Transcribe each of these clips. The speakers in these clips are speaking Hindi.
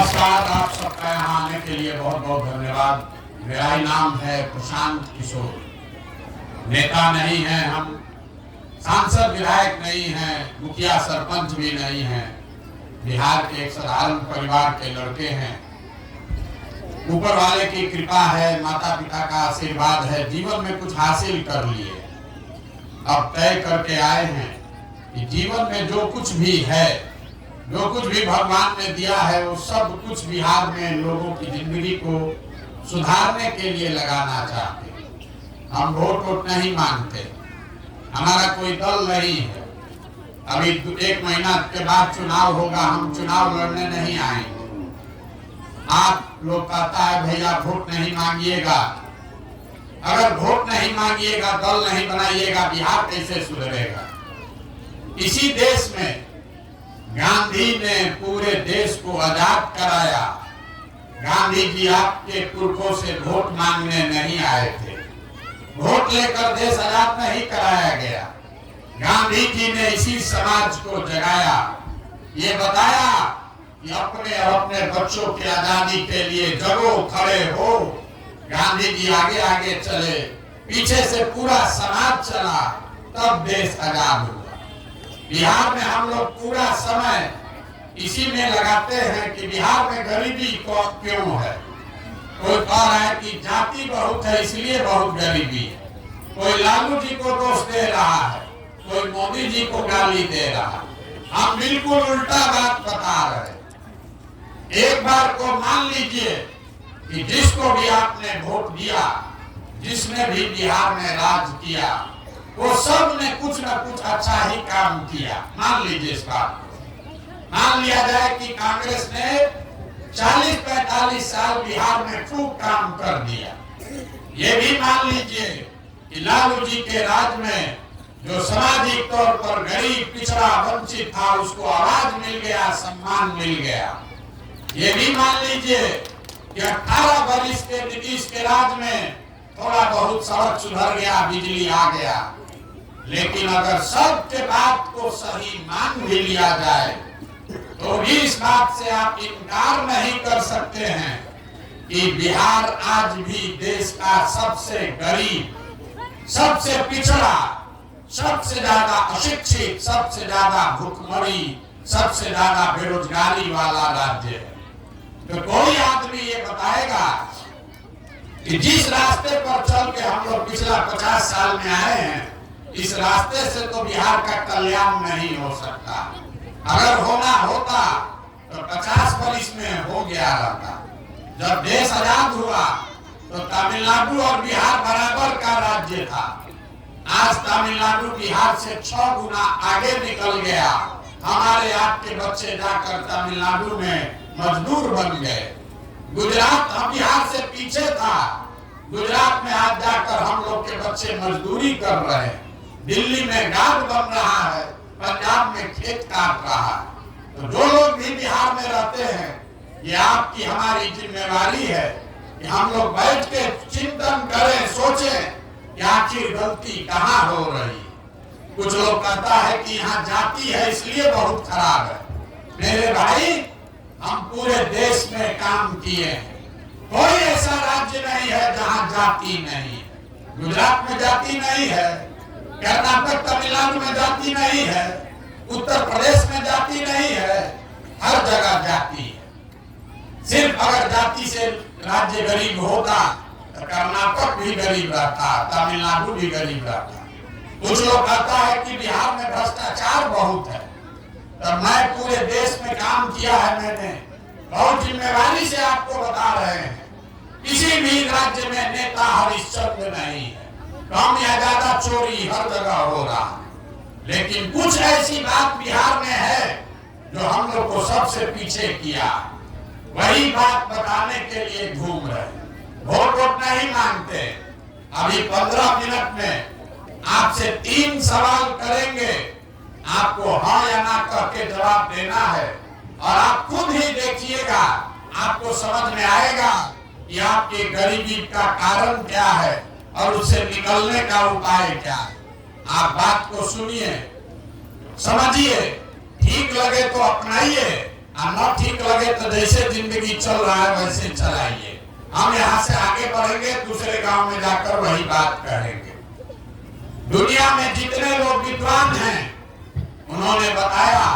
नमस्कार, आप सबका यहाँ आने के लिए बहुत बहुत धन्यवाद। मेरा ही नाम है प्रशांत किशोर। नेता नहीं है हम, सांसद विधायक नहीं है, मुखिया सरपंच भी नहीं है। बिहार के एक साधारण परिवार के लड़के हैं। ऊपर वाले की कृपा है, माता पिता का आशीर्वाद है, जीवन में कुछ हासिल कर लिए। अब तय करके आए हैं कि जीवन में जो कुछ भी है, जो कुछ भी भगवान ने दिया है, वो सब कुछ बिहार में लोगों की जिंदगी को सुधारने के लिए लगाना चाहते हैं। हम वोट नहीं मांगते, हमारा कोई दल नहीं है। अभी 1 महीना के बाद चुनाव होगा, हम चुनाव लड़ने नहीं आएंगे। आप लोग कहता है भैया वोट नहीं मांगिएगा। अगर वोट नहीं मांगिएगा, दल नहीं बनाइएगा, बिहार कैसे सुधरेगा? इसी देश में गांधी ने पूरे देश को आजाद कराया। गांधी जी आपके पुरखों से वोट मांगने नहीं आए थे, वोट लेकर देश आजाद नहीं कराया गया। गांधी जी ने इसी समाज को जगाया, ये बताया कि अपने और अपने बच्चों की आजादी के लिए जगो, खड़े हो। गांधी जी आगे आगे चले, पीछे से पूरा समाज चला, तब देश आजाद हुआ। बिहार में हम लोग पूरा समय इसी में लगाते हैं कि बिहार में गरीबी क्यों है। कोई कह रहा है कि जाति बहुत है इसलिए बहुत गरीबी है, कोई लालू जी को दोष दे रहा है, कोई मोदी जी को गाली दे रहा है। हम बिल्कुल उल्टा बात बता रहे हैं। एक बार को मान लीजिए कि जिसको भी आपने वोट दिया, जिसने भी बिहार में राज किया, वो सब ने कुछ न कुछ अच्छा ही काम किया। मान लीजिए इस बात को। मान लिया जाए कि कांग्रेस ने 40-45 साल बिहार में खूब काम कर दिया। ये भी मान लीजिए कि लालू जी के राज में जो सामाजिक तौर पर गरीब, पिछड़ा, वंचित था, उसको आवाज मिल गया, सम्मान मिल गया। ये भी मान लीजिए कि 18 वर्ष के नीतीश के राज में थोड़ा बहुत सड़क सुधर गया, बिजली आ गया। लेकिन अगर सबके बात को सही मान भी लिया जाए, तो भी इस बात से आप इनकार नहीं कर सकते हैं कि बिहार आज भी देश का सबसे गरीब, सबसे पिछड़ा, सबसे ज्यादा अशिक्षित, सबसे ज्यादा भूखमरी, सबसे ज्यादा बेरोजगारी वाला राज्य है। तो कोई आदमी ये बताएगा कि जिस रास्ते पर चल के हम लोग पिछला 50 साल में आए हैं, इस रास्ते से तो बिहार का कल्याण नहीं हो सकता। अगर होना होता तो 50 वर्ष में हो गया रहता। जब देश आजाद हुआ तो तमिलनाडु और बिहार बराबर का राज्य था। आज तमिलनाडु बिहार से 6 गुना आगे निकल गया। हमारे आपके बच्चे जाकर तमिलनाडु में मजदूर बन गए। गुजरात हम बिहार से पीछे था, गुजरात में आज जाकर हम लोग के बच्चे मजदूरी कर रहे हैं। दिल्ली में गार्ड बन रहा है, पंजाब में खेत काट रहा है। तो जो लोग भी बिहार में रहते हैं, ये आपकी हमारी जिम्मेवारी है कि हम लोग बैठ के चिंतन करें, सोचें कि आखिर गलती कहाँ हो रही। कुछ लोग कहता है कि यहाँ जाति है इसलिए बहुत खराब है। मेरे भाई, हम पूरे देश में काम किए हैं, कोई ऐसा राज्य नहीं है जहाँ जाति नहीं है। गुजरात में जाति नहीं है, कर्नाटक, तमिलनाडु में जाति नहीं है, उत्तर प्रदेश में जाति नहीं है, हर जगह जाति है। सिर्फ अगर जाति से राज्य गरीब होता तो कर्नाटक भी गरीब रहता, तमिलनाडु भी गरीब रहता। कुछ लोग कहता है कि बिहार में भ्रष्टाचार बहुत है। तो मैं पूरे देश में काम किया है, मैंने बहुत जिम्मेवारी से आपको बता रहे हैं। किसी भी राज्य में नेता हरिश्चंद्र नहीं है, कम या ज्यादा चोरी हर जगह हो रहा है। लेकिन कुछ ऐसी बात बिहार में है जो हम लोग को सबसे पीछे किया, वही बात बताने के लिए घूम रहे। वोट नहीं मांगते। अभी 15 मिनट में आपसे 3 सवाल करेंगे, आपको हाँ या ना कह के जवाब देना है। और आप खुद ही देखिएगा, आपको समझ में आएगा कि आपकी गरीबी का कारण क्या है और उससे निकलने का उपाय क्या है। आप बात को सुनिए, समझिए, ठीक लगे तो अपनाइए, न ठीक लगे तो जैसे जिंदगी चल रहा है वैसे चलाइए। हम यहाँ से आगे बढ़ेंगे, दूसरे गांव में जाकर वही बात कहेंगे। दुनिया में जितने लोग विद्वान हैं उन्होंने बताया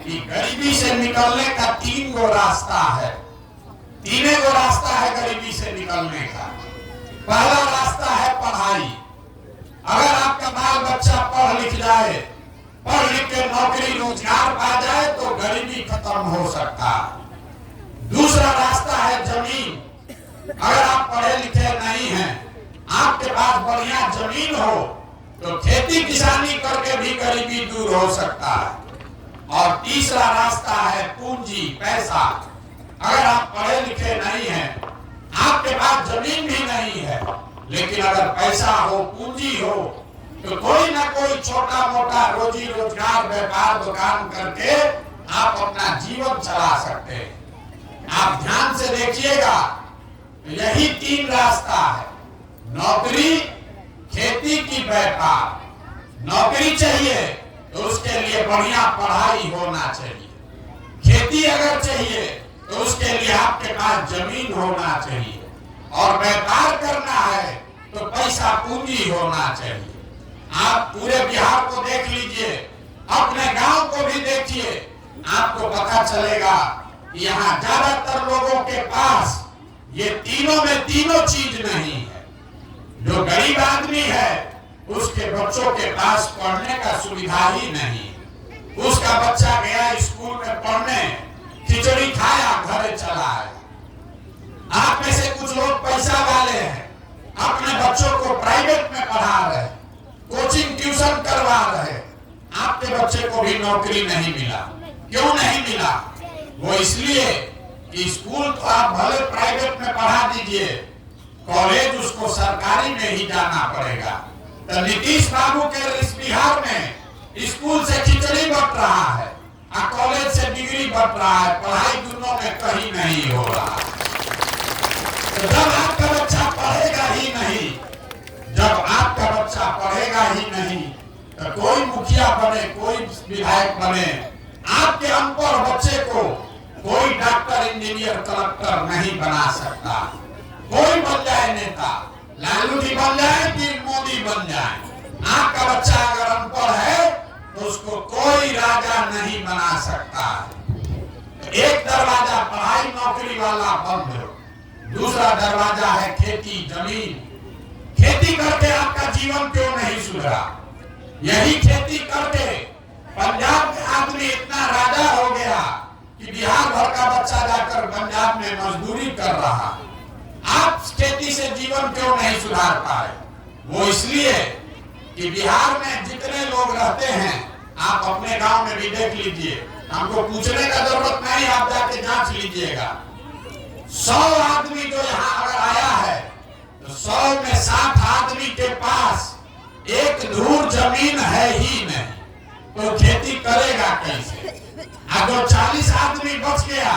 कि गरीबी से निकलने का 3 गो रास्ता है। 3 गो रास्ता है गरीबी से निकलने का। पहला रास्ता है पढ़ाई। अगर आपका बाल बच्चा पढ़ लिख जाए, पढ़ लिख के नौकरी रोजगार पा जाए तो गरीबी खत्म हो सकता है। दूसरा रास्ता है जमीन। अगर आप पढ़े लिखे नहीं हैं, आपके पास बढ़िया जमीन हो तो खेती किसानी करके भी गरीबी दूर हो सकता है। और तीसरा रास्ता है पूंजी, पैसा। अगर आप पढ़े लिखे नहीं हैं, आपके पास जमीन भी नहीं है, लेकिन अगर पैसा हो, पूंजी हो, तो कोई ना कोई छोटा मोटा रोजी रोजगार, व्यापार, दुकान करके आप अपना जीवन चला सकते हैं। आप ध्यान से देखिएगा, यही 3 रास्ता है। नौकरी, खेती की व्यापार। नौकरी चाहिए तो उसके लिए बढ़िया पढ़ाई होना चाहिए। खेती अगर चाहिए तो उसके लिए आपके पास जमीन होना चाहिए। और व्यापार करना है तो पैसा पूंजी होना चाहिए। आप पूरे बिहार को देख लीजिए, अपने गांव को भी देखिए, आपको पता चलेगा यहाँ ज्यादातर लोगों के पास ये तीनों में तीनों चीज नहीं है। जो गरीब आदमी है उसके बच्चों के पास पढ़ने का सुविधा ही नहीं। उसका बच्चा गया स्कूल में पढ़ने, खिचड़ी खाया, घर चला है। आप में से कुछ लोग पैसा वाले हैं, अपने बच्चों को प्राइवेट में पढ़ा रहे, कोचिंग ट्यूशन करवा रहे। आपके बच्चे को भी नौकरी नहीं मिला। क्यों नहीं मिला? वो इसलिए कि स्कूल तो आप भले प्राइवेट में पढ़ा दीजिए, कॉलेज उसको सरकारी में ही जाना पड़ेगा। तो नीतीश बाबू के इस बिहार में स्कूल से खिचड़ी बट रहा है और कॉलेज से डिग्री बट रहा है। पढ़ाई दोनों में कहीं नहीं हो रहा। तो जब आपका बच्चा पढ़ेगा ही नहीं, जब आपका बच्चा पढ़ेगा ही नहीं, तो कोई मुखिया बने, कोई विधायक बने, आपके अनपढ़ बच्चे को कोई डॉक्टर, इंजीनियर, कलेक्टर नहीं बना सकता। कोई बन जाए नेता, लालू जी बन जाए कि मोदी बन जाए, आपका बच्चा अगर अनपढ़ है तो उसको कोई राजा नहीं बना सकता। एक दरवाजा पढ़ाई नौकरी वाला बंद हो, दूसरा दरवाजा है खेती, जमीन। खेती करके आपका जीवन क्यों नहीं सुधरा? यही खेती करके पंजाब में आदमी इतना राजा हो गया कि बिहार भर का बच्चा जाकर पंजाब में मजदूरी कर रहा। आप खेती से जीवन क्यों नहीं सुधार पाए? वो इसलिए कि बिहार में जितने लोग रहते हैं, आप अपने गांव में भी देख लीजिए, हमको पूछने का जरूरत नहीं, आप जाके जांच लीजिएगा। 100 आदमी जो यहाँ अगर आया है तो 100 में 60 आदमी के पास एक धूर जमीन है ही नहीं, तो खेती करेगा कैसे? अगर 40 आदमी बच गया,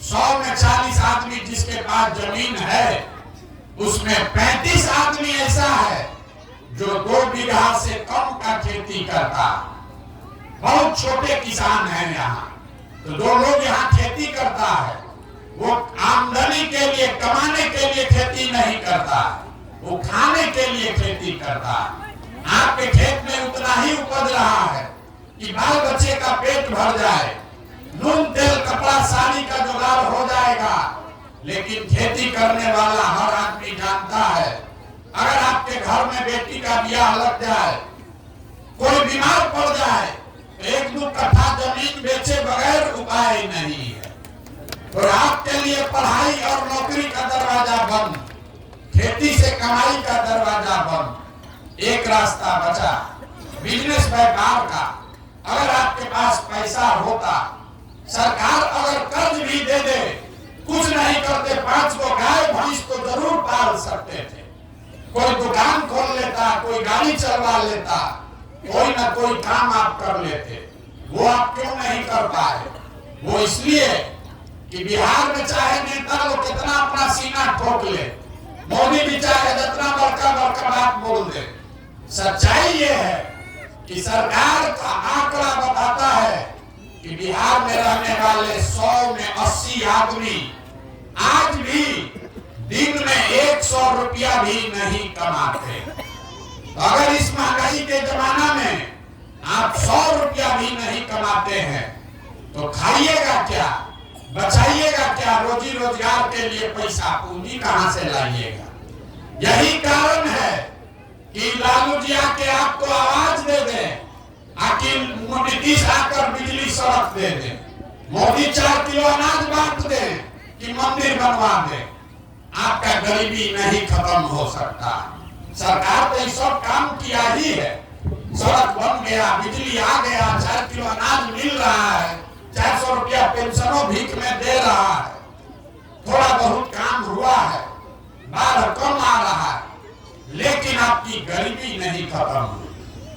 100 में 40 आदमी जिसके पास जमीन है, उसमें 35 आदमी ऐसा है जो 2 बीघा से कम का खेती करता। बहुत छोटे किसान हैं यहाँ। तो जो लोग यहाँ खेती करता है वो आमदनी के लिए, कमाने के लिए खेती नहीं करता, वो खाने के लिए खेती करता। आपके खेत में उतना ही उपज रहा है कि बाल बच्चे का पेट भर जाए, नून तेल कपड़ा साड़ी का जुगाड़ हो जाएगा। लेकिन खेती करने वाला हर आदमी जानता है, अगर आपके घर में बेटी का ब्याह लग जाए, कोई बीमार पड़ जाए, 1-2 कट्ठा जमीन बेचे बगैर उपाय नहीं है। तो आपके लिए पढ़ाई और नौकरी का दरवाजा बंद, खेती से कमाई का दरवाजा बंद। एक रास्ता बचा, बिजनेस, व्यापार का। अगर आपके पास पैसा होता, सरकार अगर कर्ज भी दे दे, कुछ नहीं करते, 5 को गाय भैंस तो जरूर पाल सकते थे। कोई दुकान खोल लेता, कोई गाड़ी चलवा लेता, कोई ना कोई काम आप कर लेते। वो आप क्यों नहीं कर पाए? वो इसलिए कि बिहार में चाहे नेता लोग कितना अपना सीना ठोक ले, मोदी भी चाहे जितना बड़का बड़का बात बोल दे, सच्चाई ये है कि सरकार का आंकड़ा बताता है कि बिहार में रहने वाले 100 में 80 आदमी आज भी दिन में 100 रुपया भी नहीं कमाते। तो अगर इस महंगाई के जमाना में आप 100 रुपया भी नहीं कमाते हैं तो खाइएगा क्या, बचाइएगा क्या, रोजी रोजगार के लिए पैसा पूंजी कहां से लाइएगा। यही कारण है कि लालू जी आके आपको आवाज दे दे, आखिर नीतीश आकर बिजली सड़क दे दे, मोदी 4 किलो अनाज बांट दे कि मंदिर बनवा दे, आपका गरीबी नहीं खत्म हो सकता। सरकार तो ये सब काम किया ही है, सड़क बन गया, बिजली आ गया, 4 किलो अनाज मिल रहा है, 400 रुपया पेंशनों भीख में दे रहा है, थोड़ा बहुत काम हुआ है, बाढ़ कम आ रहा है, लेकिन आपकी गरीबी नहीं खत्म हुई।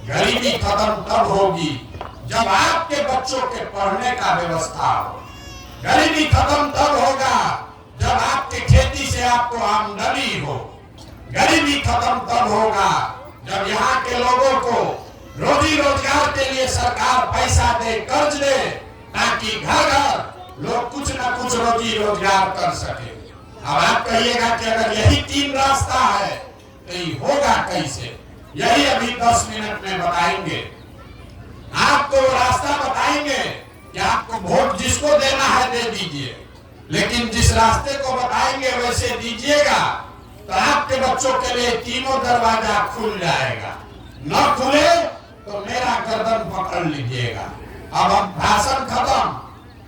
गरीबी खत्म तब होगी जब आपके बच्चों के पढ़ने का व्यवस्था हो। गरीबी खत्म तब होगा जब आपके खेती से आपको आमदनी हो। गरीबी खत्म तब होगा जब यहाँ के लोगों को रोजी रोजगार के लिए सरकार पैसा दे, कर्ज दे, ताकि घर घर लोग कुछ न कुछ रोजी रोजगार कर सके। अब आप कहिएगा कि अगर यही 3 रास्ता है तो ये होगा कैसे? यही अभी 10 मिनट में बताएंगे। आपको रास्ता बताएंगे कि आपको वोट जिसको देना है दे दीजिए, लेकिन जिस रास्ते को बताएंगे वैसे दीजिएगा तो आपके बच्चों के लिए तीनों दरवाजा खुल जाएगा। न खुले तो मेरा गर्दन पकड़ लीजिएगा। अब भाषण खत्म,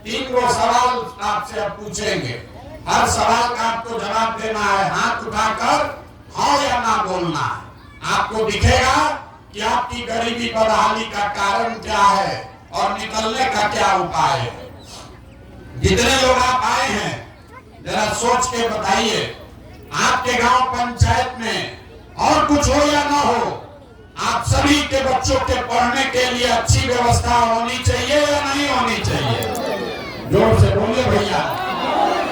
3 गो सवाल आपसे अब पूछेंगे। हर सवाल का आपको जवाब देना है, हाथ उठाकर हाँ या ना बोलना है। आपको दिखेगा कि आपकी गरीबी बदहाली का कारण क्या है और निकलने का क्या उपाय है। जितने लोग आप आए हैं जरा सोच के बताइए, आपके गांव पंचायत में और कुछ हो या ना हो, आप सभी के बच्चों के पढ़ने के लिए अच्छी व्यवस्था होनी चाहिए या नहीं होनी चाहिए? जोर से बोलिए भैया।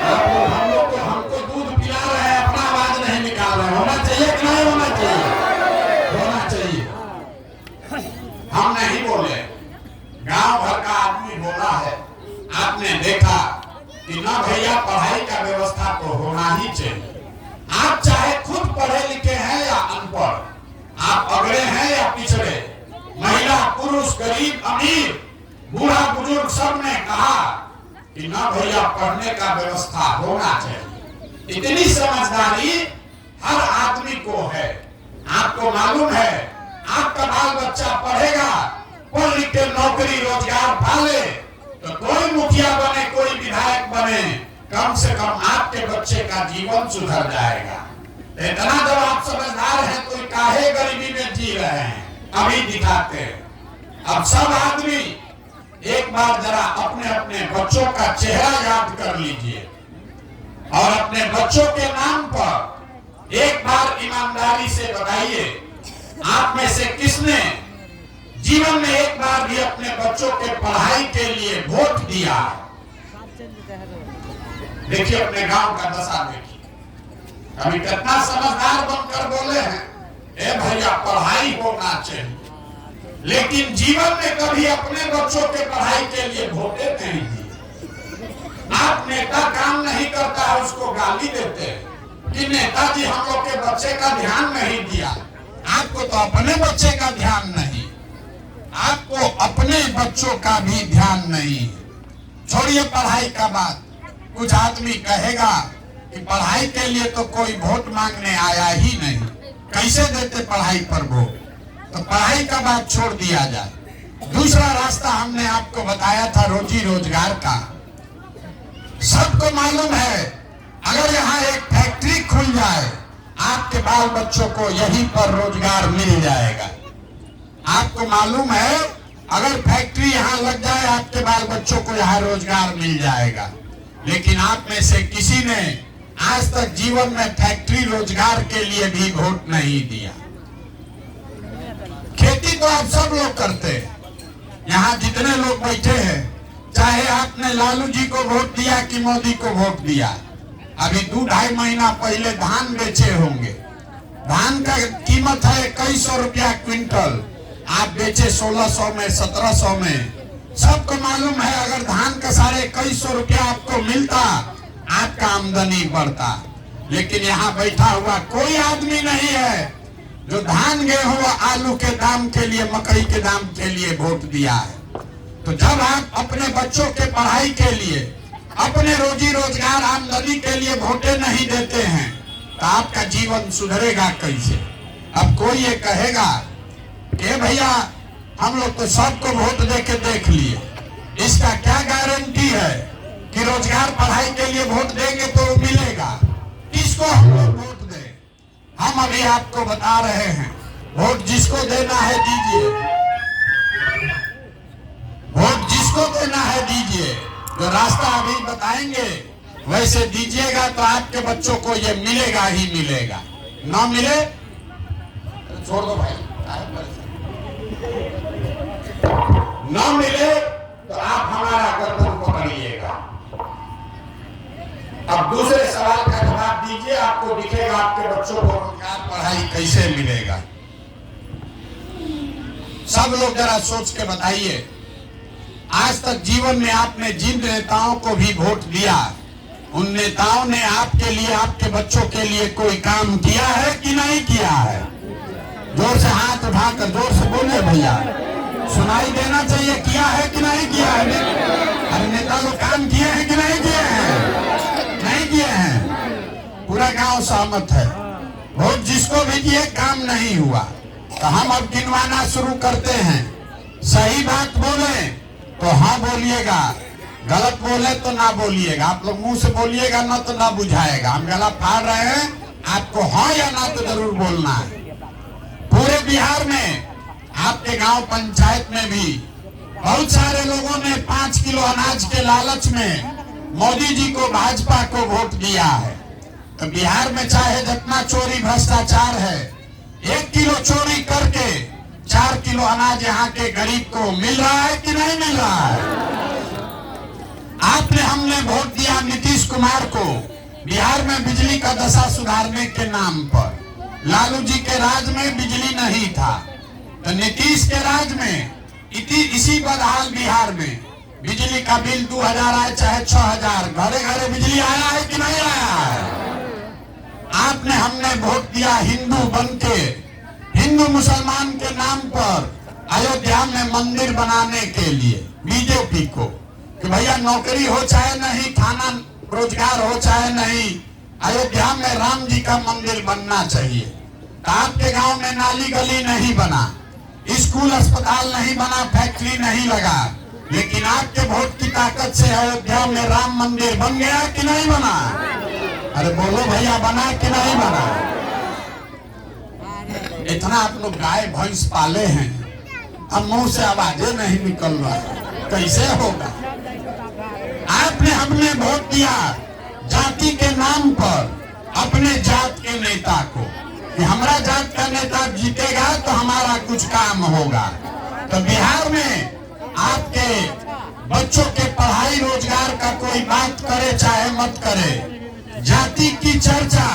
हम लोग को हमको दूध पिला रहे हैं, अपना आवाज नहीं निकाल रहे। होना चाहिए कि नहीं होना चाहिए? होना चाहिए। हम नहीं बोले, गांव भर का आदमी बोला है। आपने देखा कि ना भैया पढ़ाई का व्यवस्था तो होना ही चाहिए। आप चाहे खुद पढ़े लिखे हैं या अनपढ़, आप अगड़े हैं या पिछड़े, महिला पुरुष गरीब अमीर बूढ़ा बुजुर्ग सब ने कहा कि ना भैया पढ़ने का व्यवस्था होना चाहिए। इतनी समझदारी हर आदमी को है। आपको मालूम है आपका बाल बच्चा पढ़ेगा, पढ़ लिख के नौकरी रोजगार पाले तो कोई मुखिया बने, कोई विधायक बने, कम से कम आपके बच्चे का जीवन सुधर जाएगा। इतना जब आप समझदार हैं तो काहे गरीबी में जी रहे हैं, अभी दिखाते हैं। अब सब आदमी एक बार जरा अपने अपने बच्चों का चेहरा याद कर लीजिए और अपने बच्चों के नाम पर एक बार ईमानदारी से बताइए, आप में से किसने जीवन में एक बार भी अपने बच्चों के पढ़ाई के लिए वोट दिया? देखिए अपने गांव का दशा देखिए, अभी कितना समझदार बनकर बोले हैं, ए भैया पढ़ाई होना चाहिए, लेकिन जीवन में कभी अपने बच्चों के पढ़ाई के लिए वोटे नहीं दिए। आप नेता काम नहीं करता है उसको गाली देते हैं कि नेताजी हम लोग के बच्चे का ध्यान नहीं दिया। आपको तो अपने बच्चे का ध्यान नहीं, आपको अपने बच्चों का भी ध्यान नहीं। छोड़िए पढ़ाई का बात, कुछ आदमी कहेगा कि पढ़ाई के लिए तो कोई वोट मांगने आया ही नहीं, कैसे देते पढ़ाई पर वोट? तो पढ़ाई का बात छोड़ दिया जाए। दूसरा रास्ता हमने आपको बताया था रोजी रोजगार का। सबको मालूम है अगर यहाँ एक फैक्ट्री खुल जाए आपके बाल बच्चों को यहीं पर रोजगार मिल जाएगा। आपको मालूम है अगर फैक्ट्री यहाँ लग जाए आपके बाल बच्चों को यहाँ रोजगार मिल जाएगा। लेकिन आप में से किसी ने आज तक जीवन में फैक्ट्री रोजगार के लिए भी वोट नहीं दिया। खेती तो आप सब लोग करते हैं, यहाँ जितने लोग बैठे हैं, चाहे आपने लालू जी को वोट दिया कि मोदी को वोट दिया। अभी 2-2.5 महीना पहले धान बेचे होंगे, धान का कीमत है 2100 रुपया क्विंटल, आप बेचे 1600 में 1700 में, सबको मालूम है अगर धान का 2150 रुपया आपको मिलता, आपका आमदनी बढ़ता। लेकिन यहाँ बैठा हुआ कोई आदमी नहीं है जो धान गेहूं आलू के दाम के लिए, मकई के दाम के लिए वोट दिया है। तो जब आप अपने बच्चों के पढ़ाई के लिए, अपने रोजी रोजगार आमदनी के लिए वोटें नहीं देते हैं तो आपका जीवन सुधरेगा कैसे? अब कोई ये कहेगा कि भैया हम लोग तो सबको वोट दे के देख लिए, इसका क्या गारंटी है कि रोजगार पढ़ाई के लिए वोट देंगे तो मिलेगा? किसको हम लोग वोट दें? हम अभी आपको बता रहे हैं, वोट जिसको देना है दीजिए, वोट जिसको देना है दीजिए। जो रास्ता अभी बताएंगे वैसे दीजिएगा तो आपके बच्चों को ये मिलेगा ही मिलेगा। ना मिले तो छोड़ दो भाई, ना मिले तो आप हमारा गर्दन पकड़िएगा। अब दूसरे सवाल का जवाब दीजिए, आपको दिखेगा आपके बच्चों को रोजगार पढ़ाई कैसे मिलेगा। सब लोग जरा सोच के बताइए, आज तक जीवन में आपने जिन नेताओं को भी वोट दिया, उन नेताओं ने आपके लिए, आपके बच्चों के लिए कोई काम किया है कि नहीं किया है? जोर से हाथ उठाकर जोर से बोले भैया, सुनाई देना चाहिए, किया है कि नहीं किया है? अरे नेता लोग काम किए हैं कि नहीं किए हैं? नहीं किए हैं। पूरा गांव सहमत है, वोट जिसको भी दिए काम नहीं हुआ। तो हम अब गिनवाना शुरू करते हैं। सही बात बोले तो हाँ बोलिएगा, गलत बोले तो ना बोलिएगा। आप लोग मुंह से बोलिएगा ना तो ना बुझाएगा। हम गला फाड़ रहे हैं, आपको हाँ या ना तो जरूर बोलना है। पूरे बिहार में आपके गांव पंचायत में भी बहुत सारे लोगों ने 5 किलो अनाज के लालच में मोदी जी को, भाजपा को वोट दिया है। तो बिहार में चाहे जितना चोरी भ्रष्टाचार है, 1 किलो चोरी करके 4 किलो अनाज यहाँ के गरीब को मिल रहा है कि नहीं मिल रहा है? आपने, हमने वोट दिया नीतीश कुमार को बिहार में बिजली का दशा सुधारने के नाम पर। लालू जी के राज में बिजली नहीं था, तो नीतीश के राज में इसी बदहाल बिहार में बिजली का बिल 2000 आए चाहे 6000, घरे घरे बिजली आया है कि नहीं आया है? आपने, हमने वोट दिया हिंदू बनके, हिंदू मुसलमान के नाम पर अयोध्या में मंदिर बनाने के लिए बीजेपी को, कि भैया नौकरी हो चाहे नहीं, थाना रोजगार हो चाहे नहीं, अयोध्या में राम जी का मंदिर बनना चाहिए। तो आपके गांव में नाली गली नहीं बना, स्कूल अस्पताल नहीं बना, फैक्ट्री नहीं लगा, लेकिन आपके वोट की ताकत से अयोध्या में राम मंदिर बन गया कि नहीं बना? अरे बोलो भैया, बना कि नहीं बना? इतना आप लोग गाय भैंस पाले हैं, अब मुंह से आवाजें नहीं निकल रहा है, कैसे होगा? आपने, हमने वोट दिया जाति के नाम पर अपने जात के नेता को, कि हमारा जात का नेता जीतेगा तो हमारा कुछ काम होगा। तो बिहार में आपके बच्चों के पढ़ाई रोजगार का कोई बात करे चाहे मत करे, जाति की चर्चा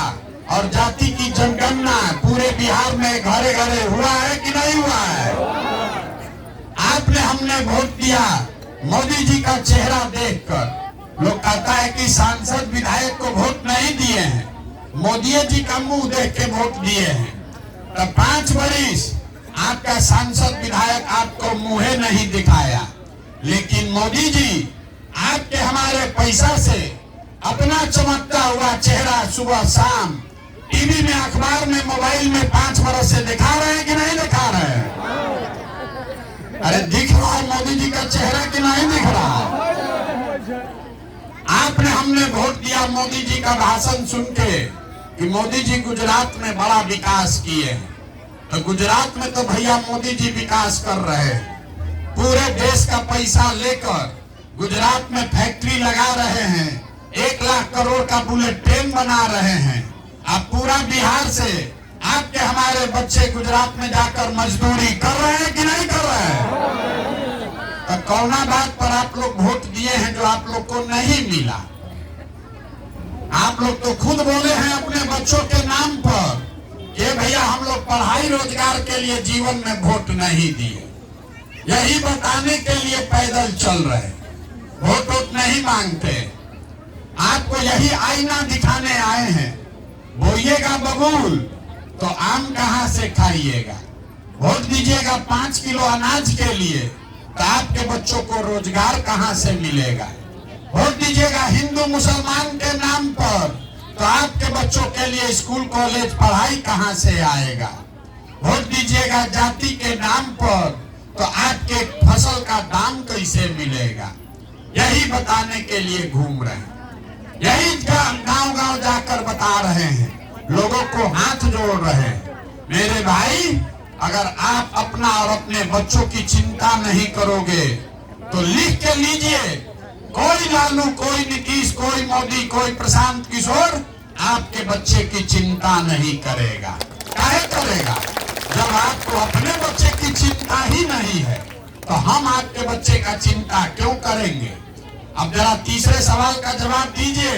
और जाति की जनगणना पूरे बिहार में घरे घरे हुआ है कि नहीं हुआ है? आपने, हमने वोट दिया मोदी जी का चेहरा देखकर। लोग कहता है कि सांसद विधायक को वोट नहीं दिए हैं, मोदी जी का मुंह देख के वोट दिए हैं। तो 5 वर्ष आपका सांसद विधायक आपको मुंह नहीं दिखाया, लेकिन मोदी जी आपके, हमारे पैसा से अपना चमकता हुआ चेहरा सुबह शाम टीवी में, अखबार में, मोबाइल में 5 वर्ष से दिखा रहे हैं कि नहीं दिखा रहे हैं? अरे दिख रहा है मोदी जी का चेहरा कि नहीं दिख रहा है? आपने, हमने वोट दिया मोदी जी का भाषण सुन के कि मोदी जी गुजरात में बड़ा विकास किए हैं। तो गुजरात में तो भैया मोदी जी विकास कर रहे हैं, पूरे देश का पैसा लेकर गुजरात में फैक्ट्री लगा रहे हैं, 1 लाख करोड़ का बुलेट ट्रेन बना रहे हैं। अब पूरा बिहार से आपके, हमारे बच्चे गुजरात में जाकर मजदूरी कर रहे हैं कि नहीं कर रहे हैं? तो कौना बात पर आप लोग वोट दिए हैं जो आप लोग को नहीं मिला? आप लोग तो खुद बोले हैं अपने बच्चों के नाम पर कि भैया हम लोग पढ़ाई रोजगार के लिए जीवन में वोट नहीं दिए। यही बताने के लिए पैदल चल रहे, वोट वोट नहीं मांगते। आपको यही आईना दिखाने आए हैं। बोइएगा बबूल तो आम कहां से खाइएगा। वोट दीजिएगा 5 किलो अनाज के लिए तो आपके बच्चों को रोजगार कहां से मिलेगा। वोट दीजिएगा हिंदू मुसलमान के नाम पर तो आपके बच्चों के लिए स्कूल कॉलेज पढ़ाई कहां से आएगा। वोट दीजिएगा जाति के नाम पर तो आपके फसल का दाम कैसे मिलेगा। यही बताने के लिए घूम रहे हैं, यही गांव गांव जाकर बता रहे हैं, लोगों को हाथ जोड़ रहे हैं। मेरे भाई, अगर आप अपना और अपने बच्चों की चिंता नहीं करोगे तो लिख के लीजिए, कोई लालू, कोई नीतीश, कोई मोदी, कोई प्रशांत किशोर आपके बच्चे की चिंता नहीं करेगा। काहे करेगा? जब आपको अपने बच्चे की चिंता ही नहीं है तो हम आपके बच्चे का चिंता क्यों करेंगे। अब जरा तीसरे सवाल का जवाब दीजिए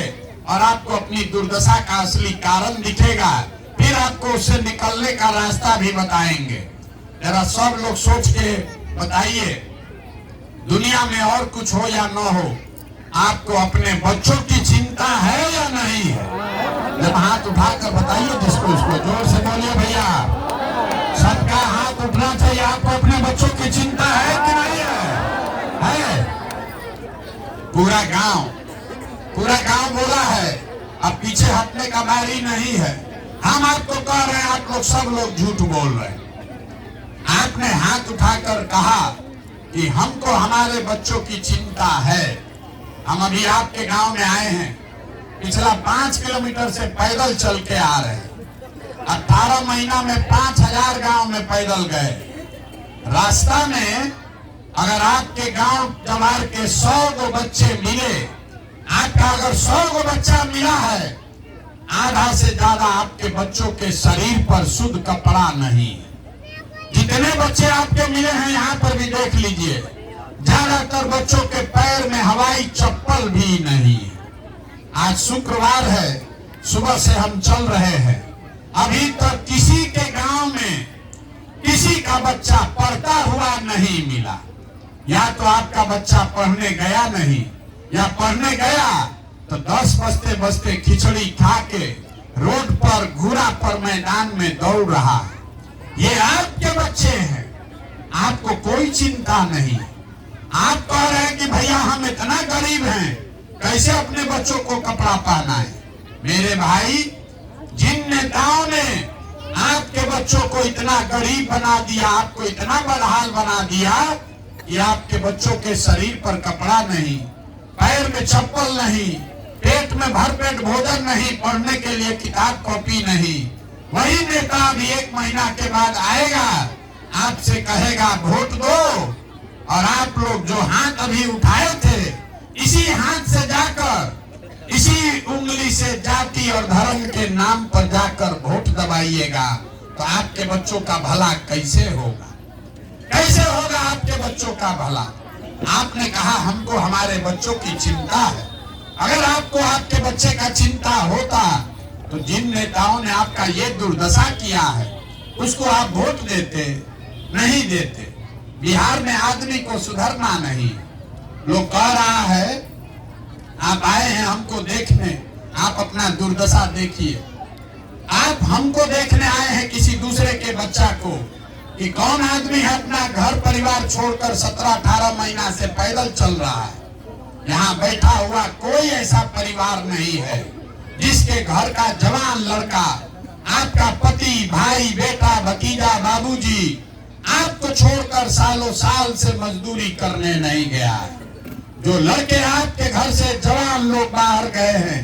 और आपको अपनी दुर्दशा का असली कारण दिखेगा, फिर आपको उससे निकलने का रास्ता भी बताएंगे। जरा सब लोग सोच के बताइए, दुनिया में और कुछ हो या न हो, आपको अपने बच्चों की चिंता है या नहीं है? जब हाथ उठाकर बताइए, जिसको उसको जोर से बोलिए भैया। सबका हाथ उठना चाहिए। आपको अपने बच्चों की चिंता है कि नहीं है? पूरा गांव बोला है, अब पीछे हटने का बारी नहीं है। हम आपको कह रहे हैं, आप लोग सब लोग झूठ बोल रहे हैं। आपने हाथ उठाकर कहा कि हमको हमारे बच्चों की चिंता है। हम अभी आपके गांव में आए हैं, पिछला 5 किलोमीटर से पैदल चल के आ रहे हैं। 18 महीना में 5000 गांव में पैदल गए। रास्ता में अगर आपके गांव जवार के 100 गो बच्चे मिले, आपका अगर 100 गो बच्चा मिला है, आधा से ज्यादा आपके बच्चों के शरीर पर शुद्ध कपड़ा नहीं। जितने बच्चे आपके मिले हैं यहाँ पर भी देख लीजिए, ज्यादातर बच्चों के पैर में हवाई चप्पल भी नहीं है। आज शुक्रवार है, सुबह से हम चल रहे हैं, अभी तक किसी के गांव में किसी का बच्चा पढ़ता हुआ नहीं मिला। या तो आपका बच्चा पढ़ने गया नहीं, या पढ़ने गया तो 10 बजते बजते खिचड़ी खा के रोड पर घूरा पर मैदान में दौड़ रहा है। ये आपके बच्चे हैं, आपको कोई चिंता नहीं। आप कह रहे हैं कि भैया हम इतना गरीब हैं, कैसे अपने बच्चों को कपड़ा पहना है। मेरे भाई, जिन नेताओं ने आपके बच्चों को इतना गरीब बना दिया, आपको इतना बदहाल बना दिया कि आपके बच्चों के शरीर पर कपड़ा नहीं, पैर में चप्पल नहीं, पेट में भरपेट भोजन नहीं, पढ़ने के लिए किताब कॉपी नहीं, वही नेता अभी 1 महीना के बाद आएगा, आपसे कहेगा वोट दो, और आप लोग जो हाथ अभी उठाए थे, इसी हाथ से जाकर, इसी उंगली से जाति और धर्म के नाम पर जाकर वोट दबाइएगा, तो आपके बच्चों का भला कैसे होगा? कैसे होगा आपके बच्चों का भला? आपने कहा हमको हमारे बच्चों की चिंता है। अगर आपको आपके बच्चे का चिंता होता तो जिन नेताओं ने आपका ये दुर्दशा किया है उसको आप वोट देते? नहीं देते। बिहार में आदमी को सुधरना नहीं। लोग कह रहा है आप आए हैं हमको देखने, आप अपना दुर्दशा देखिए। आप हमको देखने आए हैं किसी दूसरे के बच्चा को, कि कौन आदमी है अपना घर परिवार छोड़कर 17-18 महीना से पैदल चल रहा है। यहाँ बैठा हुआ कोई ऐसा परिवार नहीं है जिसके घर का जवान लड़का, आपका पति, भाई, बेटा, भतीजा, बाबूजी आपको छोड़कर सालों साल से मजदूरी करने नहीं गया है। जो लड़के आपके घर से जवान लोग बाहर गए हैं,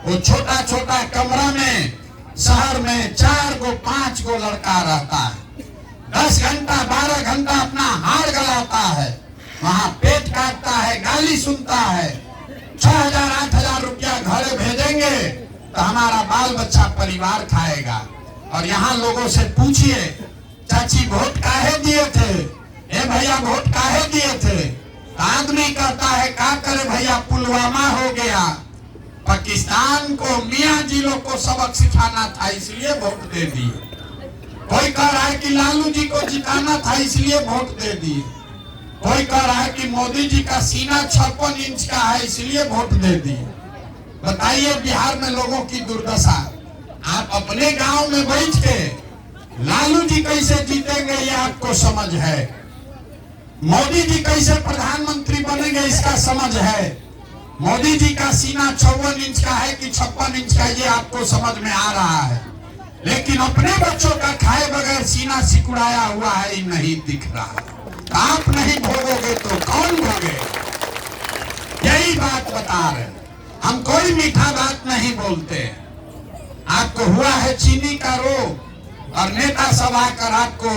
वो छोटा छोटा कमरा में शहर में 4 गो 5 गो लड़का रहता है। 10 घंटा 12 घंटा अपना हाड़ गलाता है, वहाँ पेट काटता है, गाली सुनता है। 6,000-8,000 रुपया घर भेजेंगे तो हमारा बाल बच्चा परिवार खाएगा। और यहाँ लोगों से पूछिए, चाची वोट काहे दिए थे? ए भैया वोट काहे दिए थे? आदमी कहता है क्या करे भैया, पुलवामा हो गया, पाकिस्तान को मियाँ जी लोग को सबक सिखाना था इसलिए वोट दे दिए। कोई कह रहा है कि लालू जी को जिताना था इसलिए वोट दे दिए। कोई कह रहा है कि मोदी जी का सीना 56 इंच का है इसलिए वोट दे दिए। बताइए बिहार में लोगों की दुर्दशा। आप अपने गांव में बैठ के लालू जी कैसे जीतेंगे ये आपको समझ है, मोदी जी कैसे प्रधानमंत्री बनेंगे इसका समझ है, मोदी जी का सीना 54 इंच का है कि 56 इंच का ये आपको समझ में आ रहा है, लेकिन अपने बच्चों का खाए बगैर सीना सिकुड़ाया हुआ है नहीं दिख रहा। आप नहीं भोगोगे तो कौन भोगे? यही बात बता रहे। हम कोई मीठा बात नहीं बोलते। आपको हुआ है चीनी का रोग और नेता सब आकर आपको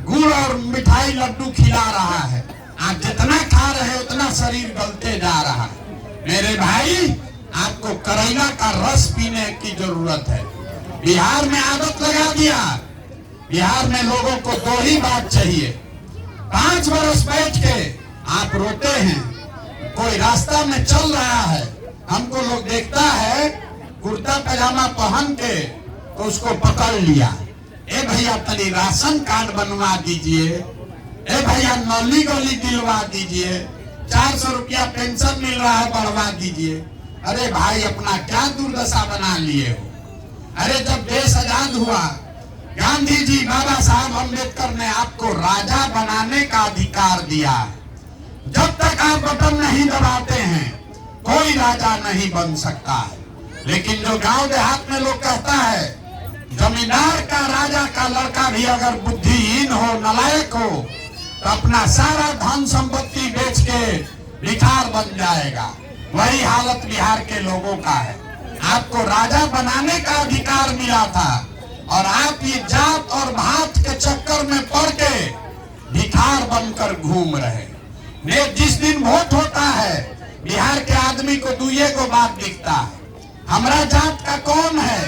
गुड़ और मिठाई लड्डू खिला रहा है। आप जितना खा रहे हैं उतना शरीर गलते जा रहा है। मेरे भाई, आपको करेला का रस पीने की जरूरत है। बिहार में आदत लगा दिया। बिहार में लोगों को दो ही बात चाहिए। 5 बरस बैठ के आप रोते हैं। कोई रास्ता में चल रहा है, हमको लोग देखता है कुर्ता पैजामा पहन के तो उसको पकड़ लिया। ए भैया तनी राशन कार्ड बनवा दीजिए, ए भैया नौली गोली दिलवा दीजिए, 400 रुपया पेंशन मिल रहा है बढ़वा दीजिए। अरे भाई, अपना क्या दुर्दशा बना लिए हो? अरे जब देश आजाद हुआ, गांधी जी बाबा साहब अम्बेडकर ने आपको राजा बनाने का अधिकार दिया। जब तक आप बटन नहीं दबाते हैं कोई राजा नहीं बन सकता है। लेकिन जो गांव देहात में लोग कहता है जमींदार का राजा का लड़का भी अगर बुद्धिहीन हो, नालायक हो, तो अपना सारा धन संपत्ति बेच के भिखार बन जाएगा। वही हालत बिहार के लोगों का है। आपको राजा बनाने का अधिकार मिला था और आप ये जात और भात के चक्कर में पड़ के भिखार बनकर घूम रहे। जिस दिन वोट होता है बिहार के आदमी को दुइये को बात दिखता है, हमारा जात का कौन है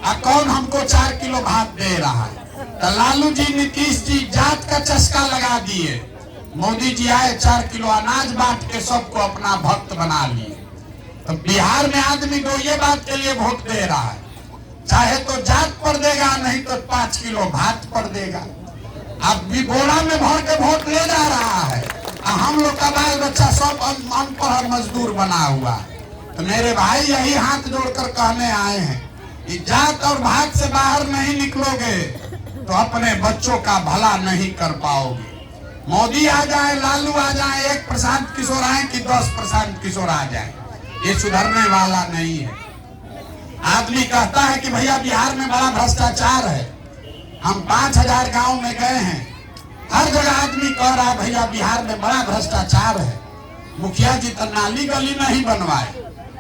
और कौन हमको 4 किलो भात दे रहा है। तो लालू जी, नीतीश जी जात का चस्का लगा दिए। मोदी जी आए 4 किलो अनाज बांट के सबको अपना भक्त बना लिए। तो बिहार में आदमी को ये बात के लिए वोट दे रहा है, चाहे तो जात पर देगा, नहीं तो 5 किलो भात पर देगा। अब भी बोरा में भर के वोट ले जा रहा है। हम लोग का बाल बच्चा सब अनपढ़ मजदूर बना हुआ। तो मेरे भाई, यही हाथ जोड़कर कहने आए हैं कि जात और भात से बाहर नहीं निकलोगे तो अपने बच्चों का भला नहीं कर पाओगे। मोदी आ जाए, लालू आ जाए, एक प्रशांत किशोर आए कि 10 प्रशांत किशोर आ जाए, ये सुधरने वाला नहीं है। आदमी कहता है कि भैया बिहार में बड़ा भ्रष्टाचार है। हम 5000 गांव में गए हैं, हर जगह आदमी कह रहा है भैया बिहार में बड़ा भ्रष्टाचार है। मुखिया जी तो नाली गली नहीं बनवाए,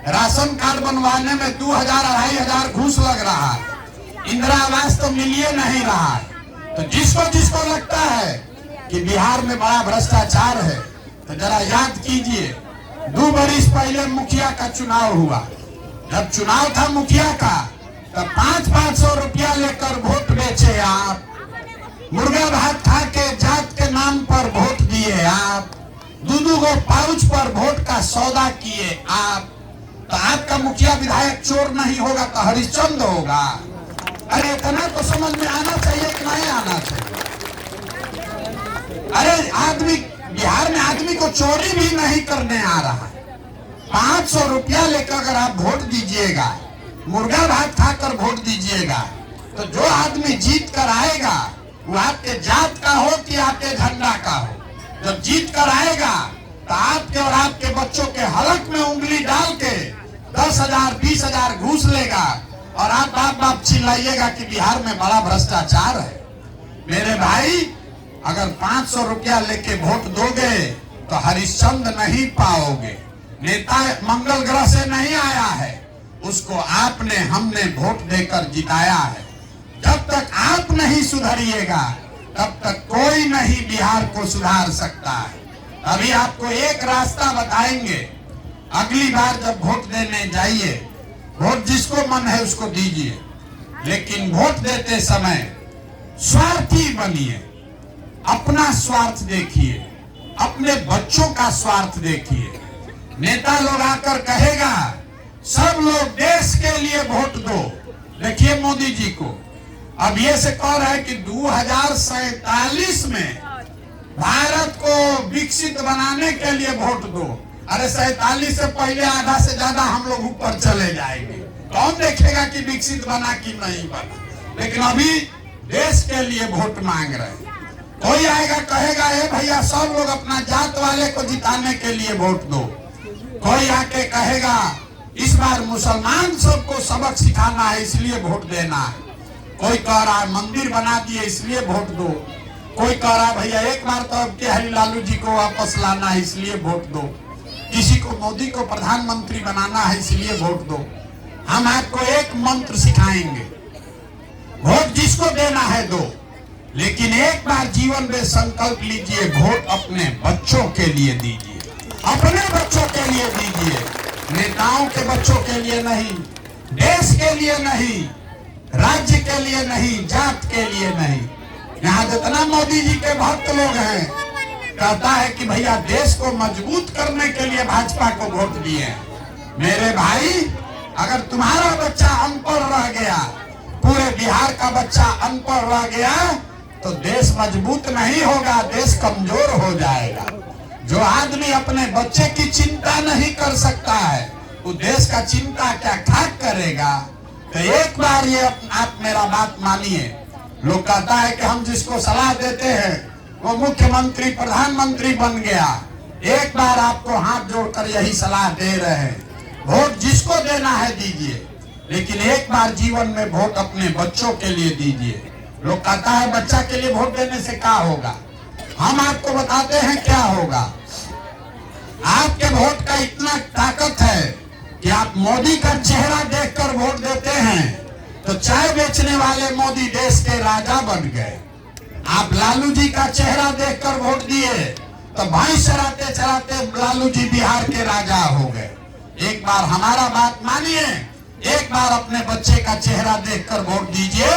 राशन कार्ड बनवाने में 2000-2500 घूस लग रहा है, इंदिरा आवास तो मिलिए नहीं रहा है। तो जिसको जिसको लगता है कि बिहार में बड़ा भ्रष्टाचार है तो जरा याद कीजिए, 2 बरिस पहले मुखिया का चुनाव हुआ। जब चुनाव था मुखिया का तो 500-500 रुपया लेकर वोट बेचे आप, मुर्गा भात खा के जात के नाम पर वोट दिए आप, 2-2 गो पाउच पर वोट का सौदा किए आप। तो आपका मुखिया विधायक चोर नहीं होगा तो हरिश्चंद्र होगा। अरे इतना तो समझ में आना चाहिए कि नहीं आना चाहिए? अरे आदमी, बिहार में आदमी को चोरी भी नहीं करने आ रहा है। 500 रुपया लेकर अगर आप वोट दीजिएगा, मुर्गा भात खाकर वोट दीजिएगा, तो जो आदमी जीत कर आएगा वो आपके जात का हो कि आपके झंडा का हो, जब जीत कर आएगा तो आपके और आपके बच्चों के हलक में उंगली डाल के 10,000-20,000 घूस लेगा और आप बाप बाप चिल्लाइएगा कि बिहार में बड़ा भ्रष्टाचार है। मेरे भाई, अगर 500 रुपया लेके वोट दोगे तो हरिश्चंद्र नहीं पाओगे। नेता मंगल ग्रह से नहीं आया है, उसको आपने हमने वोट देकर जिताया है। जब तक आप नहीं सुधरिएगा तब तक कोई नहीं बिहार को सुधार सकता है। अभी आपको एक रास्ता बताएंगे, अगली बार जब वोट देने जाइए, वोट जिसको मन है उसको दीजिए, लेकिन वोट देते समय स्वार्थी बनिए। अपना स्वार्थ देखिए, अपने बच्चों का स्वार्थ देखिए। नेता लोग आकर कहेगा सब लोग देश के लिए वोट दो। देखिए मोदी जी को अब ये से कह रहा है कि 2047 में भारत को विकसित बनाने के लिए वोट दो। अरे 47 से पहले आधा से ज्यादा हम लोग ऊपर चले जाएंगे, कौन देखेगा कि विकसित बना कि नहीं बना। लेकिन अभी देश के लिए वोट मांग रहे हैं। कोई आएगा कहेगा ए भैया सब लोग अपना जात वाले को जिताने के लिए वोट दो। कोई आके कहेगा इस बार मुसलमान सबको सबक सिखाना है इसलिए वोट देना है। कोई कह रहा है मंदिर बना दिए इसलिए वोट दो। कोई कह रहा है भैया एक बार तो अब के हरी लालू जी को वापस लाना है इसलिए वोट दो। किसी को मोदी को प्रधानमंत्री बनाना है इसलिए वोट दो। हम आपको एक मंत्र सिखाएंगे, वोट जिसको देना है दो, लेकिन एक बार जीवन में संकल्प लीजिए वोट अपने बच्चों के लिए दीजिए, अपने बच्चों के लिए दीजिए, नेताओं के बच्चों के लिए नहीं, देश के लिए नहीं, राज्य के लिए नहीं, जात के लिए नहीं। यहाँ जितना मोदी जी के भक्त लोग हैं कहता है कि भैया देश को मजबूत करने के लिए भाजपा को वोट दिए। मेरे भाई अगर तुम्हारा बच्चा अनपढ़ रह गया, पूरे बिहार का बच्चा अनपढ़ रह गया तो देश मजबूत नहीं होगा, देश कमजोर हो जाएगा। जो आदमी अपने बच्चे की चिंता नहीं कर सकता है वो देश का चिंता क्या खाक करेगा। तो एक बार ये आप मेरा बात मानिए। लोग कहता है कि हम जिसको सलाह देते हैं वो मुख्यमंत्री प्रधानमंत्री बन गया। एक बार आपको हाथ जोड़कर यही सलाह दे रहे हैं, वोट जिसको देना है दीजिए, लेकिन एक बार जीवन में वोट अपने बच्चों के लिए दीजिए। लोग कहता है बच्चा के लिए वोट देने से क्या होगा, हम आपको बताते हैं क्या होगा। आपके वोट का इतना ताकत है कि आप मोदी का चेहरा देखकर वोट देते हैं तो चाय बेचने वाले मोदी देश के राजा बन गए। आप लालू जी का चेहरा देखकर वोट दिए तो भैंस चराते चराते लालू जी बिहार के राजा हो गए। एक बार हमारा बात मानिए, एक बार अपने बच्चे का चेहरा देखकर वोट दीजिए।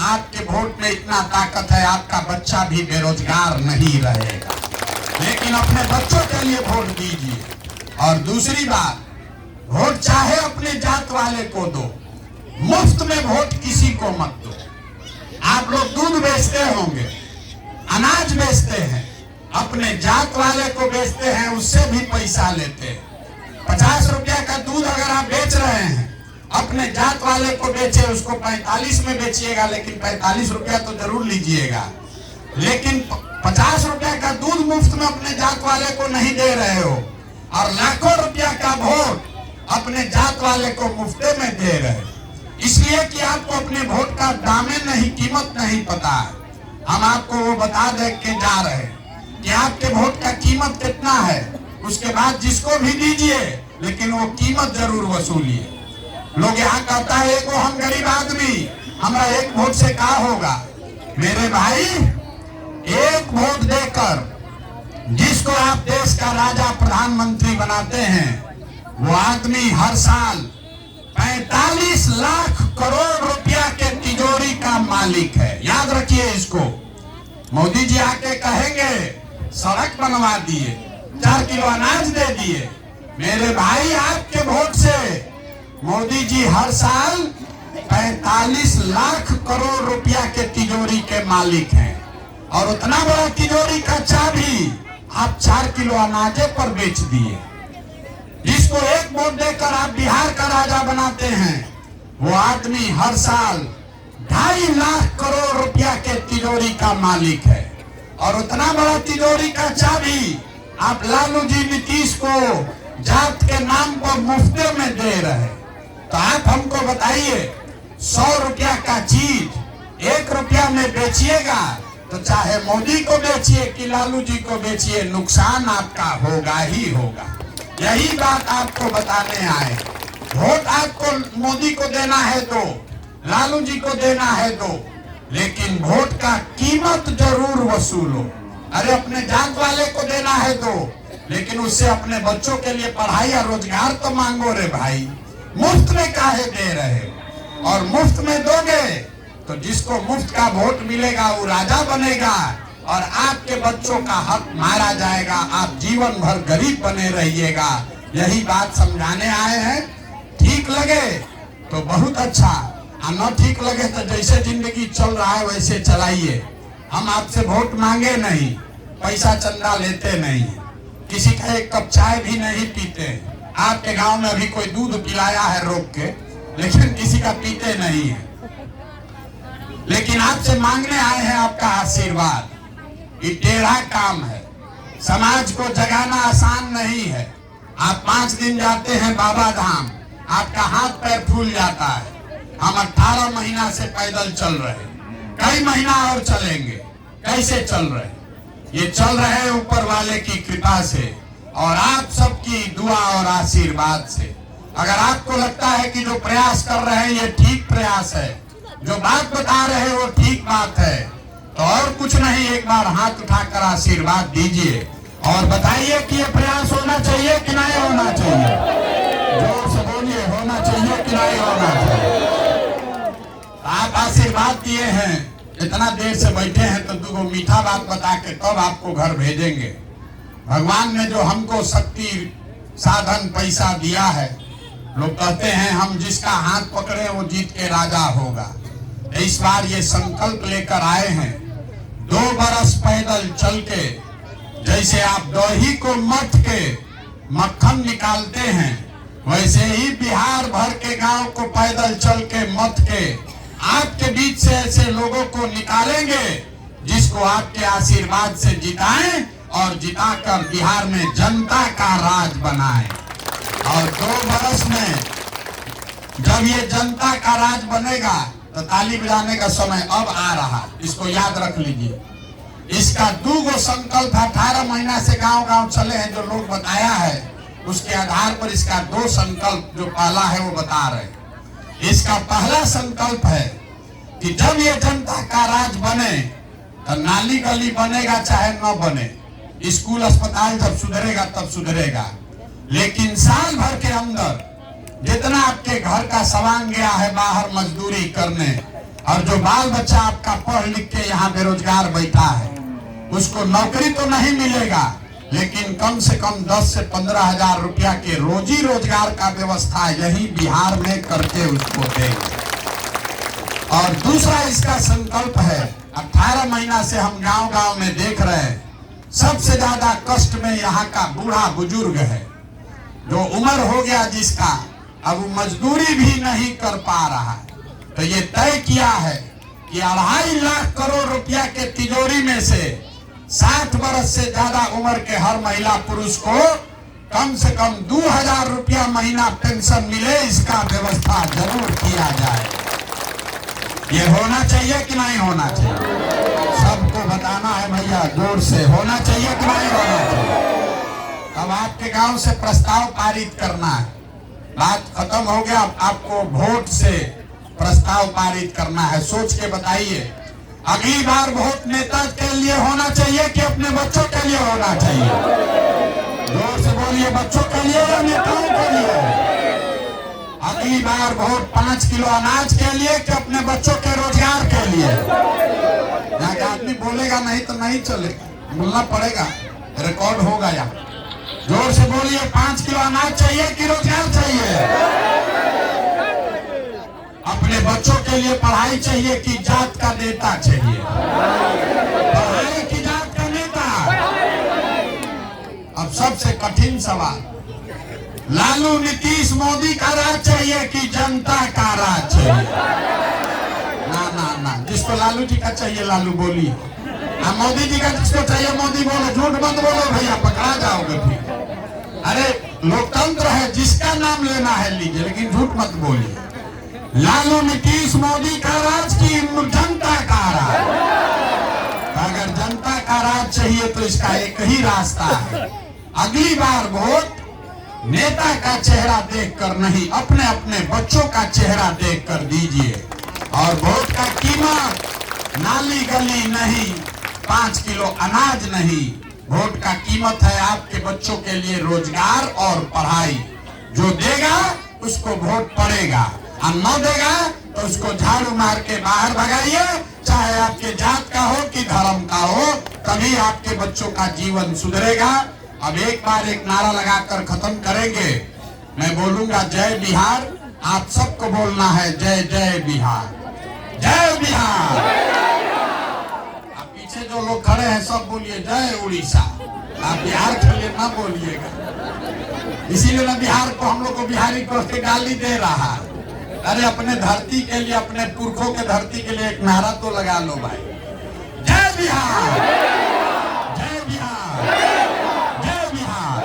आपके वोट में इतना ताकत है, आपका बच्चा भी बेरोजगार नहीं रहेगा। लेकिन अपने बच्चों के लिए वोट दीजिए। और दूसरी बात, वोट चाहे अपने जात वाले को दो, मुफ्त में वोट किसी को मत दो। आप लोग दूध बेचते होंगे, अनाज बेचते हैं, अपने जात वाले को बेचते हैं, उससे भी पैसा लेते हैं। 50 रुपया का दूध अगर आप बेच रहे हैं, अपने जात वाले को बेचे, उसको 45 में बेचिएगा, लेकिन 45 रुपया तो जरूर लीजिएगा। लेकिन 50 रुपया का दूध मुफ्त में अपने जात वाले को नहीं दे रहे हो, और लाखों रुपया का वोट अपने जात वाले को मुफ्ते में दे रहे हो। इसलिए कि आपको अपने वोट का दामे नहीं, कीमत नहीं पता है। हम आपको वो बता दे के जा रहे हैं कि आपके वोट का कीमत कितना है। उसके बाद जिसको भी दीजिए, लेकिन वो कीमत जरूर वसूलिए। लोग यहाँ कहता है एगो हम गरीब आदमी, हमारा एक वोट से क्या होगा। मेरे भाई, एक वोट देकर जिसको आप देश का राजा प्रधानमंत्री बनाते हैं, वो आदमी हर साल 45 लाख करोड़ रुपया के तिजोरी का मालिक है। याद रखिए इसको। मोदी जी आके कहेंगे सड़क बनवा दिए, 4 किलो अनाज दे दिए। मेरे भाई, आपके वोट से मोदी जी हर साल 45 लाख करोड़ रुपया के तिजोरी के मालिक हैं। और उतना बड़ा तिजोरी का चाबी आप 4 किलो अनाजे पर बेच दिए। जिसको एक वोट देकर आप बिहार का राजा बनाते हैं, वो आदमी हर साल 2.5 लाख करोड़ रुपया के तिजोरी का मालिक है। और उतना बड़ा तिजोरी का चाबी आप लालू जी नीतीश को जात के नाम पर मुफ्ते में दे रहे। तो आप हमको बताइए, 100 रुपया का चीज 1 रुपया में बेचिएगा तो चाहे मोदी को बेचिए कि लालू जी को बेचिए, नुकसान आपका होगा ही होगा। यही बात आपको बताने आए। वोट आपको मोदी को देना है तो, लालू जी को देना है तो, लेकिन वोट का कीमत जरूर वसूलो। अरे अपने जात वाले को देना है तो, लेकिन उससे अपने बच्चों के लिए पढ़ाई और रोजगार तो मांगो रे भाई। मुफ्त में काहे दे रहे हो? और मुफ्त में दोगे तो जिसको मुफ्त का वोट मिलेगा वो राजा बनेगा और आपके बच्चों का हक मारा जाएगा। आप जीवन भर गरीब बने रहिएगा। यही बात समझाने आए हैं। ठीक लगे तो बहुत अच्छा, और न ठीक लगे तो जैसे जिंदगी चल रहा है वैसे चलाइए। हम आपसे वोट मांगे नहीं, पैसा चंदा लेते नहीं है, किसी का एक कप चाय भी नहीं पीते। आपके गांव में अभी कोई दूध पिलाया है रोक के, लेकिन किसी का पीते नहीं है। लेकिन आपसे मांगने आए हैं आपका आशीर्वाद। ये टेढ़ा काम है, समाज को जगाना आसान नहीं है। आप 5 दिन जाते हैं बाबा धाम, आपका हाथ पैर फूल जाता है। हम 18 महीना से पैदल चल रहे हैं, कई महीना और चलेंगे। कैसे चल रहे? ये चल रहे हैं ऊपर वाले की कृपा से और आप सबकी दुआ और आशीर्वाद से। अगर आपको लगता है कि जो प्रयास कर रहे हैं ये ठीक प्रयास है, जो बात बता रहे हैं वो ठीक बात है, तो और कुछ नहीं, एक बार हाथ उठाकर आशीर्वाद दीजिए और बताइए कि ये प्रयास होना चाहिए कि नहीं होना चाहिए। जोर से बोलिए, होना चाहिए कि नहीं होना चाहिए। आप आशीर्वाद दिए हैं, इतना देर से बैठे हैं, तो 2 मीठा बात बता के तब आपको घर भेजेंगे। भगवान ने जो हमको शक्ति, साधन, पैसा दिया है, लोग कहते हैं हम जिसका हाथ पकड़े वो जीत के राजा होगा। इस बार ये संकल्प लेकर आए हैं, 2 बरस पैदल चल के, जैसे आप दही को मथ के मक्खन निकालते हैं, वैसे ही बिहार भर के गांव को पैदल चल के मथ के आपके बीच से ऐसे लोगों को निकालेंगे जिसको आपके आशीर्वाद से जिताएं और जिताकर बिहार में जनता का राज बनाएं। और 2 बरस में जब ये जनता का राज बनेगा तो ताली बजाने का समय अब आ रहा, इसको याद रख लीजिए। इसका 2 संकल्प 18 महीना से गांव-गांव चले हैं, जो लोग बताया है उसके आधार पर इसका 2 संकल्प जो पहला है वो बता रहे हैं। इसका पहला संकल्प है कि जब ये जनता का राज बने तो नाली गली बनेगा चाहे न बने, स्कूल अस्पताल जब सुधरेगा तब सुधरेगा, लेकिन साल भर के अंदर जितना आपके घर का सामान गया है बाहर मजदूरी करने, और जो बाल बच्चा आपका पढ़ लिख के यहाँ बेरोजगार बैठा है, उसको नौकरी तो नहीं मिलेगा, लेकिन कम से कम 10 से 15 हजार रुपया के रोजी रोजगार का व्यवस्था यही बिहार में करके उसको देंगे। और दूसरा इसका संकल्प है, 18 महीना से हम गांव-गांव में देख रहे हैं, सबसे ज्यादा कष्ट में यहाँ का बूढ़ा बुजुर्ग है, जो उम्र हो गया जिसका, अब वो मजदूरी भी नहीं कर पा रहा है। तो ये तय किया है कि 2.5 लाख करोड़ रुपया के तिजोरी में से 60 वर्ष से ज्यादा उम्र के हर महिला पुरुष को कम से कम 2000 रुपया महीना पेंशन मिले, इसका व्यवस्था जरूर किया जाए। ये होना चाहिए कि नहीं होना चाहिए? सबको बताना है भैया, जोर से, होना चाहिए कि नहीं होना चाहिए? अब आपके गांव से प्रस्ताव पारित करना है, बात खत्म हो गया। आपको वोट से प्रस्ताव पारित करना है, सोच के बताइए। अगली बार वोट नेता के लिए होना चाहिए कि अपने बच्चों के लिए होना चाहिए? जोर से बोलिए, बच्चों के लिए या नेताओं के लिए? अगली बार वोट 5 किलो अनाज के लिए कि अपने बच्चों के रोजगार के लिए? यहाँ का आदमी बोलेगा नहीं तो नहीं चलेगा, बोलना पड़ेगा, रिकॉर्ड होगा यहाँ। जोर से बोलिए, 5 किलो अनाज चाहिए कि रोजगार चाहिए? अपने बच्चों के लिए पढ़ाई चाहिए कि जात का नेता चाहिए? पढ़ाई की जात का नेता? अब सबसे कठिन सवाल, लालू नीतीश मोदी का राज चाहिए कि जनता का राज चाहिए? ना ना ना, जिसको लालू जी का चाहिए लालू बोलिए, मोदी जी का जिसको चाहिए मोदी बोलो, झूठ मत बोलो भैया, पकड़ा जाओगे फिर। अरे लोकतंत्र है, जिसका नाम लेना है लीजिए, लेकिन झूठ मत बोलिए। लालू नीतीश मोदी का राज की जनता का राज? अगर जनता का राज चाहिए तो इसका एक ही रास्ता है, अगली बार वोट नेता का चेहरा देखकर नहीं, अपने अपने बच्चों का चेहरा देखकर दीजिए। और वोट का कीमत नाली गली नहीं, 5 किलो अनाज नहीं, वोट का कीमत है आपके बच्चों के लिए रोजगार और पढ़ाई। जो देगा उसको वोट पड़ेगा, और न देगा तो उसको झाड़ू मार के बाहर भगाइए, चाहे आपके जात का हो कि धर्म का हो, तभी आपके बच्चों का जीवन सुधरेगा। अब एक बार एक नारा लगाकर खत्म करेंगे, मैं बोलूंगा जय बिहार, आप सबको बोलना है जय जय बिहार, जय बिहार। आप पीछे जो लोग खड़े हैं सब बोलिए जय उड़ीसा। आप बिहार के लिए ना बोलिएगा, इसीलिए ना बिहार को हम लोग को बिहारी कह के गाली दे रहा है। अरे अपने धरती के लिए, अपने पुरखों के धरती के लिए एक नारा तो लगा लो भाई, जय बिहार, जय बिहार, जय बिहार।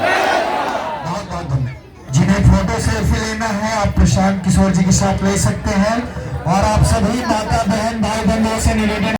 बहुत बहुत धन्यवाद। जिन्हें फोटो सेल्फी लेना है आप प्रशांत किशोर जी के साथ ले सकते हैं। और आप सभी माता बहन भाई बंधुओं से निवेदन